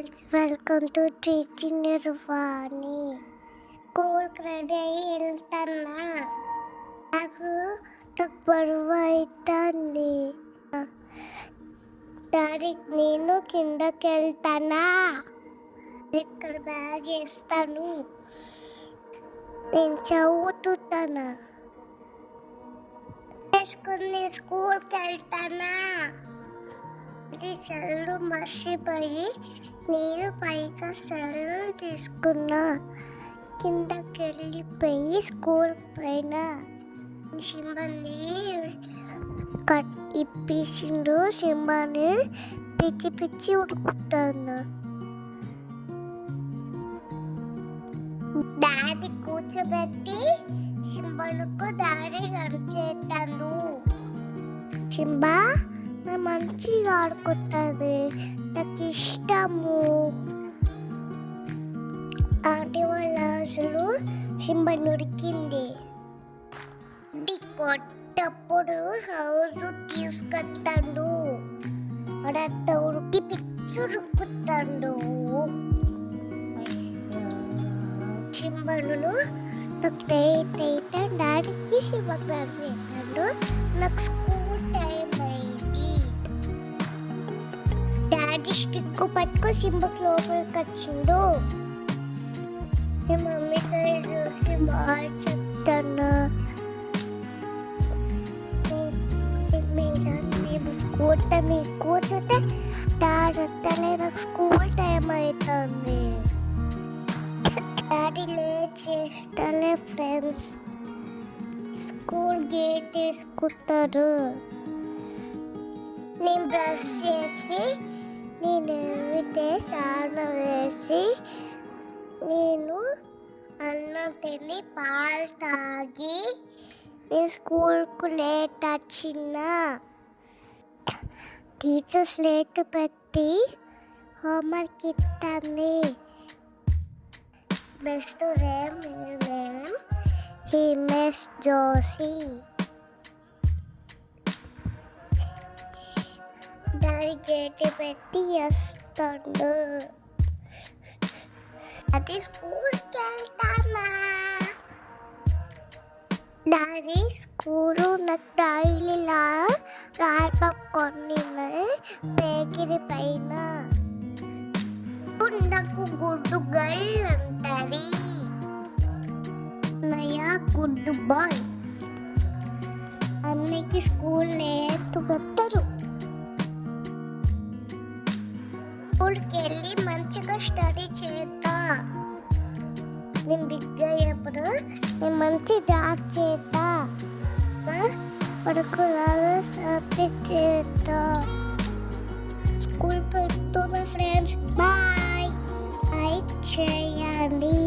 Friends, welcome to teaching Nirvani. స్కూల్కి ready అయ్యి వెళ్తున్నా. నాకు బరువు అవుతుంది. డాడీ నేను కిందకి వెళ్తానా, ఇక్కడ బ్యాగ్ వేస్తాను, నేను చదువుతానా వేసుకుని నేను స్కూల్కి వెళ్తానా. ఇది సెల్లు మర్చిపోయి నేను పైగా సెల్లు తీసుకున్నా. కిందకి వెళ్ళిపోయి స్కూల్ పైన సింబాని ఇప్పించిండు. సింబాని పిచ్చి పిచ్చి ఉడుకుతాను. డాడీ కూర్చోబెట్టి సింబానుకు డాడీ రన్ చేస్తాను. సింబా నా మంచిగా ఆడుకుంటుంది, నాకు ఇష్టము. ఆంటీ వాళ్ళ అసలు సింబన్ ఉడికింది. కొట్టప్పుడు హౌస్ తీసుకొస్తాడు. వాడంతా ఉడికి పిచ్చురుకుతాడు. సింబను నాకు డాడీకి సింబగా చేస్తాడు. నాకు స్కూల్ టైం అయింది. డాడీ స్టిక్ పట్టుకో సింబకు లోపలికి వచ్చిండు. మమ్మీ సరే చూసి బాగా చెప్తాను. మేము స్కూల్ టైం కూర్చుంటే డాడీ వస్తలే, నాకు స్కూల్ టైం అవుతుంది. డాడీ లేట్ చేస్తలే. ఫ్రెండ్స్ స్కూల్ గేట్ వేసుకుంటారు. నేను బ్రష్ చేసి నేను ఎవిటే స్నానం వేసి నేను అన్నం తిని పాలు తాగి నేను స్కూల్కు లేట్ వచ్చిన. టీచర్స్ లేట్ పెట్టి హోంవర్క్ ఇస్తుంది. Best name he miss Joshi. Daddy gate పెట్టి వస్తాడు. అది స్కూల్కి వెళ్తానా. డాడీ స్కూలు నాకు డైలీలా రాయపక్కొని పేకిరి పైన నాకు గుడ్డు గర్ల్ అంటది. నయా గుడ్డు బాయ్. అన్నకి స్కూల్ లేకపోతారు. స్కూల్కి వెళ్ళి మంచిగా స్టడీ చేద్దా. నేను బిగ్ అయ్యేప్పుడు నేను మంచి జాబ్ చేద్దా. పడుకులాగా సబ్మిట్ చేద్దా. స్కూల్కి వెళ్తున్నా ఫ్రెండ్స్. బాయ్. లైక్ చేయండి.